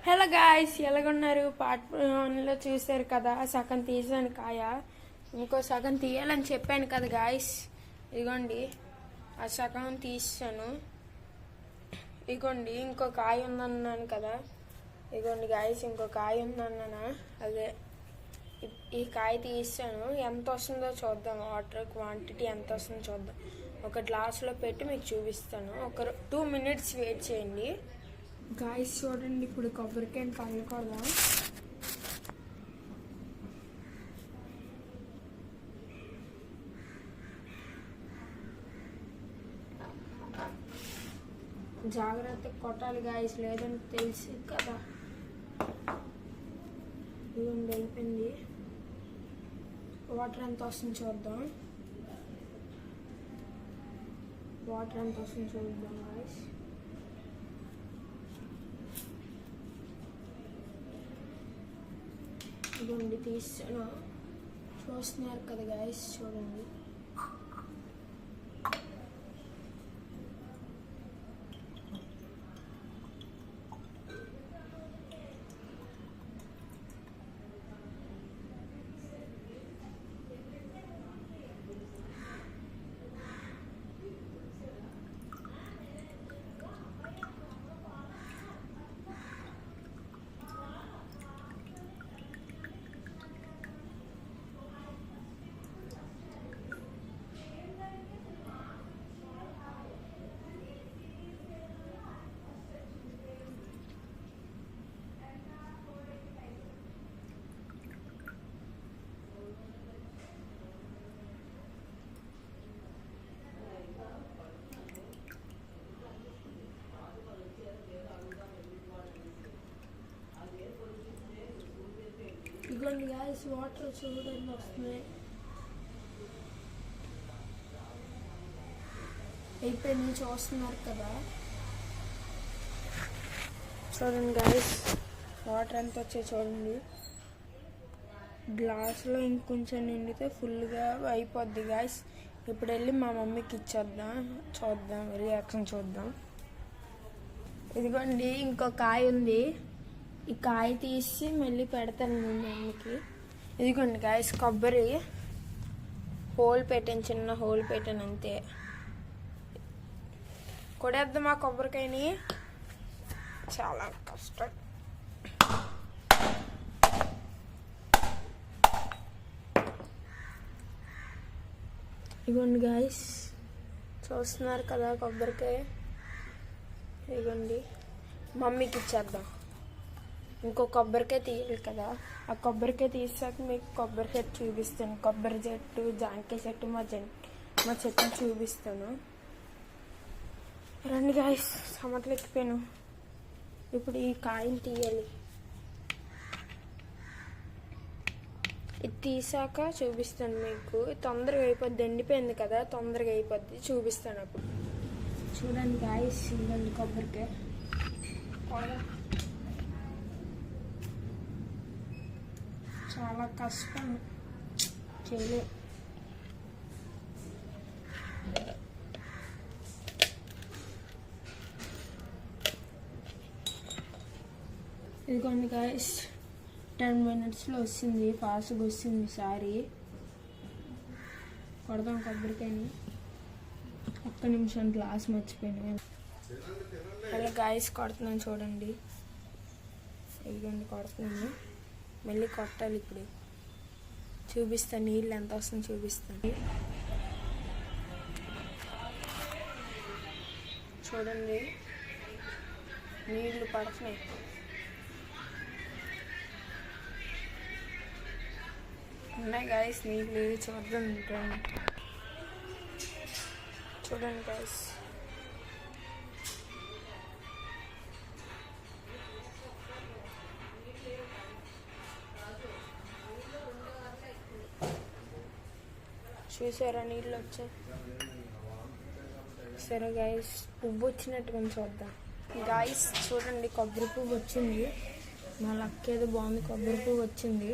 Hello guys, ఎలాగున్నారు? Part 1లో చూశారు కదా, సగం తీసాను కాయ. ఇంకో సగం తీయాలని చెప్పాను కదా గాయ్స్. ఇదిగోండి, ఆ సగం తీసాను. ఇదిగోండి, ఇంకో కాయ ఉందన్నాను కదా. ఇదిగోండి గాయ్స్, ఇంకో కాయ ఉందన్నానా, అదే ఈ కాయ తీసాను. ఎంత వస్తుందో చూద్దాం, వాటర్ క్వాంటిటీ ఎంత వస్తుందో చూద్దాం. ఒక గ్లాసులో పెట్టి మీకు చూపిస్తాను. ఒక 2 minutes వెయిట్ చేయండి గాయ్స్. చూడండి, ఇప్పుడు కొబ్బరికాయని పగలకూడదాం. జాగ్రత్తగా కొట్టాలి గాయ్స్, లేదని తెలిసి కదా. ఇదిగోండి, అయిపోయింది. వాటర్ ఎంత వస్తుంది చూద్దాం. వాటర్ ఎంత వస్తుంది చూద్దాం గాయ్స్. ఇదిగోండి, తీసాను. చూస్తున్నారు కదా గాయ్స్, చూడండి. ఇదిగోండి గాయ్స్, వాటర్ చూడండి వస్తున్నాయి. అయిపోయింది, చూస్తున్నారు కదా. చూడండి గాయ్స్, వాటర్ ఎంత వచ్చాయి చూడండి. గ్లాసులో ఇంకొంచెం నిండితే ఫుల్గా అయిపోద్ది గాయ్స్. ఇప్పుడు వెళ్ళి మా మమ్మీకి ఇచ్చేద్దాం, చూద్దాం రియాక్షన్ చూద్దాం. ఇదిగోండి, ఇంకో కాయ ఉంది. ఈ కాయ తీసి మళ్ళీ పెడతాను మా మమ్మీకి. ఇదిగోండి గాయ్స్, కొబ్బరి హోల్ పెట్టాను, చిన్న హోల్ పెట్టాను అంతే. కొడేద్దామా కొబ్బరికాయని? చాలా కష్టం. ఇదిగోండి గాయ్స్, చూస్తున్నారు కదా కొబ్బరికాయ. ఇదిగోండి, మమ్మీకి ఇచ్చేద్దాం. ఇంకో కొబ్బరికాయ తీయాలి కదా. ఆ కొబ్బరికాయ తీసాక మీకు కొబ్బరి చెట్టు చూపిస్తాను. కొబ్బరి చెట్టు, జాంకాయ చెట్టు, మా చెట్టుని చూపిస్తాను. రండి గాయ్స్, సమటలు ఎక్కిపోయాను. ఇప్పుడు ఈ కాయని తీయాలి. ఇది తీసాక చూపిస్తాను మీకు. తొందరగా అయిపోద్ది, ఎండిపోయింది కదా, తొందరగా అయిపోద్ది. చూపిస్తాను అప్పుడు. చూడండి గాయ్స్, ఇవ్వండి కొబ్బరికాయ. చాలా కష్టం, చేయలే. ఇదిగోండి గాయ్స్, 10 minutesలో వచ్చింది. ఫాస్ట్గా వచ్చింది ఈసారి. కొడదాం కొబ్బరికాయని. ఒక్క నిమిషం, గ్లాస్ మర్చిపోయాను. అలా గాయ్స్, కొడుతున్నాను చూడండి. ఇదిగోండి, కొడుతున్నాను. మళ్ళీ కొట్టాలి. ఇప్పుడు చూపిస్తాను, నీళ్ళు ఎంత వస్తుందో చూపిస్తాను. చూడండి, నీళ్ళు పడుతున్నాయి. ఉన్నాయి గాయస్ నీళ్ళు, చూద్దాం. చూడండి గాయస్, చూసారా నీళ్ళు వచ్చాయి. సరే గాయస్, పువ్వు వచ్చినట్టుగా చూద్దాం. గాయస్ చూడండి, కొబ్బరి పువ్వు వచ్చింది. మా లక్ ఏదో బాగుంది, కొబ్బరి పువ్వు వచ్చింది.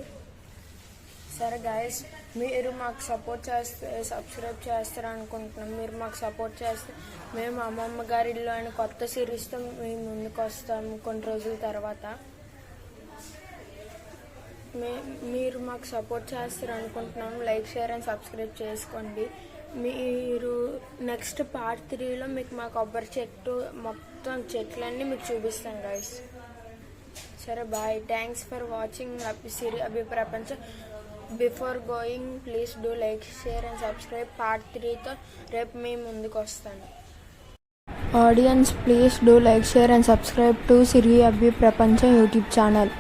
సరే గాయస్, మీరు మాకు సపోర్ట్ చేస్తే సబ్స్క్రైబ్ చేస్తారనుకుంటున్నాం. మీరు మాకు సపోర్ట్ చేస్తే మేము అమ్మమ్మ గారి ఇల్లు అని కొత్త సిరీస్తో మేము ముందుకు వస్తాము కొన్ని రోజుల తర్వాత. మీరు మాకు సపోర్ట్ చేస్తారు అనుకుంటున్నాను. లైక్, షేర్ అండ్ సబ్స్క్రైబ్ చేసుకోండి. మీరు నెక్స్ట్ పార్ట్ 3లో మీకు మా కొబ్బరి చెట్టు మొత్తం చెట్లన్నీ మీకు చూపిస్తాను గైస్. సరే bye. Thanks for watching Abhi Prapancham. Before going please do like, share and subscribe. Part 3తో రేపు మీ ముందుకు వస్తాను. Audience please do like, share and subscribe to Siri Abhi Prapancham YouTube channel.